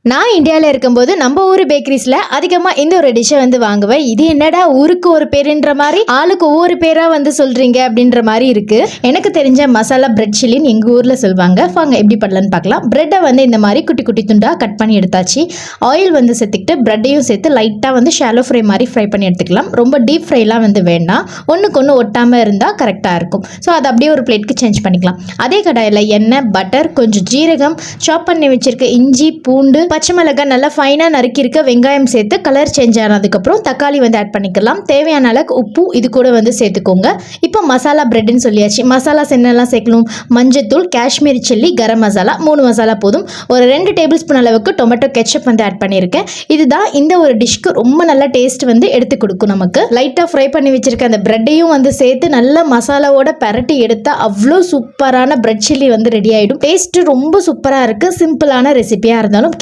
நான் இந்தியாவில் இருக்கும்போது நம்ம ஊர் பேக்கரிஸில் அதிகமாக இந்த ஒரு டிஷ்ஷை வந்து வாங்குவேன். இது என்னடா ஊருக்கு ஒரு பேருன்ற மாதிரி ஆளுக்கு ஒவ்வொரு பேராக வந்து சொல்கிறீங்க அப்படின்ற மாதிரி இருக்குது. எனக்கு தெரிஞ்ச மசாலா பிரெட் சில்லின்னு எங்கள் ஊரில் சொல்லுவாங்க. வாங்க எப்படி பண்ணலான்னு பார்க்கலாம். பிரெட்டை வந்து இந்த மாதிரி குட்டி குட்டி துண்டாக கட் பண்ணி எடுத்தாச்சு. ஆயில் வந்து சேர்த்துக்கிட்டு பிரெட்டையும் சேர்த்து லைட்டாக வந்து ஷாலோ ஃப்ரை மாதிரி ஃப்ரை பண்ணி எடுத்துக்கலாம். ரொம்ப டீப் ஃப்ரைலாம் வந்து வேண்டாம். ஒன்றுக்கு ஒன்று ஒட்டாமல் இருந்தால் கரெக்டாக இருக்கும். ஸோ அதை அப்படியே ஒரு பிளேட்க்கு சேஞ்ச் பண்ணிக்கலாம். அதே கடாயில் எண்ணெய், பட்டர், கொஞ்சம் ஜீரகம், சாப் பண்ணி வச்சிருக்க இஞ்சி, பூண்டு, பச்சை மிளகாய் நல்லா ஃபைனாக நறுக்கி இருக்க வெங்காயம் சேர்த்து கலர் சேஞ்ச் ஆனதுக்கப்புறம் தக்காளி வந்து ஆட் பண்ணிக்கலாம். தேவையான அளவுக்கு உப்பு இது கூட வந்து சேர்த்துக்கோங்க. இப்போ மசாலா பிரெட்னு சொல்லியாச்சு. மசாலா என்னெல்லாம் சேர்க்கணும்? மஞ்சத்தூள், காஷ்மீரி சில்லி, கரம் மசாலா, 3 மசாலா போதும். ஒரு 2 டேபிள் ஸ்பூன் அளவுக்கு டொமேட்டோ கெச்சப் வந்து ஆட் பண்ணியிருக்கேன். இதுதான் இந்த ஒரு டிஷ்க்கு ரொம்ப நல்ல டேஸ்ட் வந்து எடுத்து கொடுக்கும். நமக்கு லைட்டாக ஃப்ரை பண்ணி வச்சிருக்க அந்த பிரெட்டையும் வந்து சேர்த்து நல்லா மசாலாவோட பரட்டி எடுத்தால் அவ்வளோ சூப்பரான பிரெட் சில்லி வந்து ரெடி ஆகிடும். டேஸ்ட்டு ரொம்ப சூப்பராக இருக்குது. சிம்பிளான ரெசிபியாக இருந்தாலும்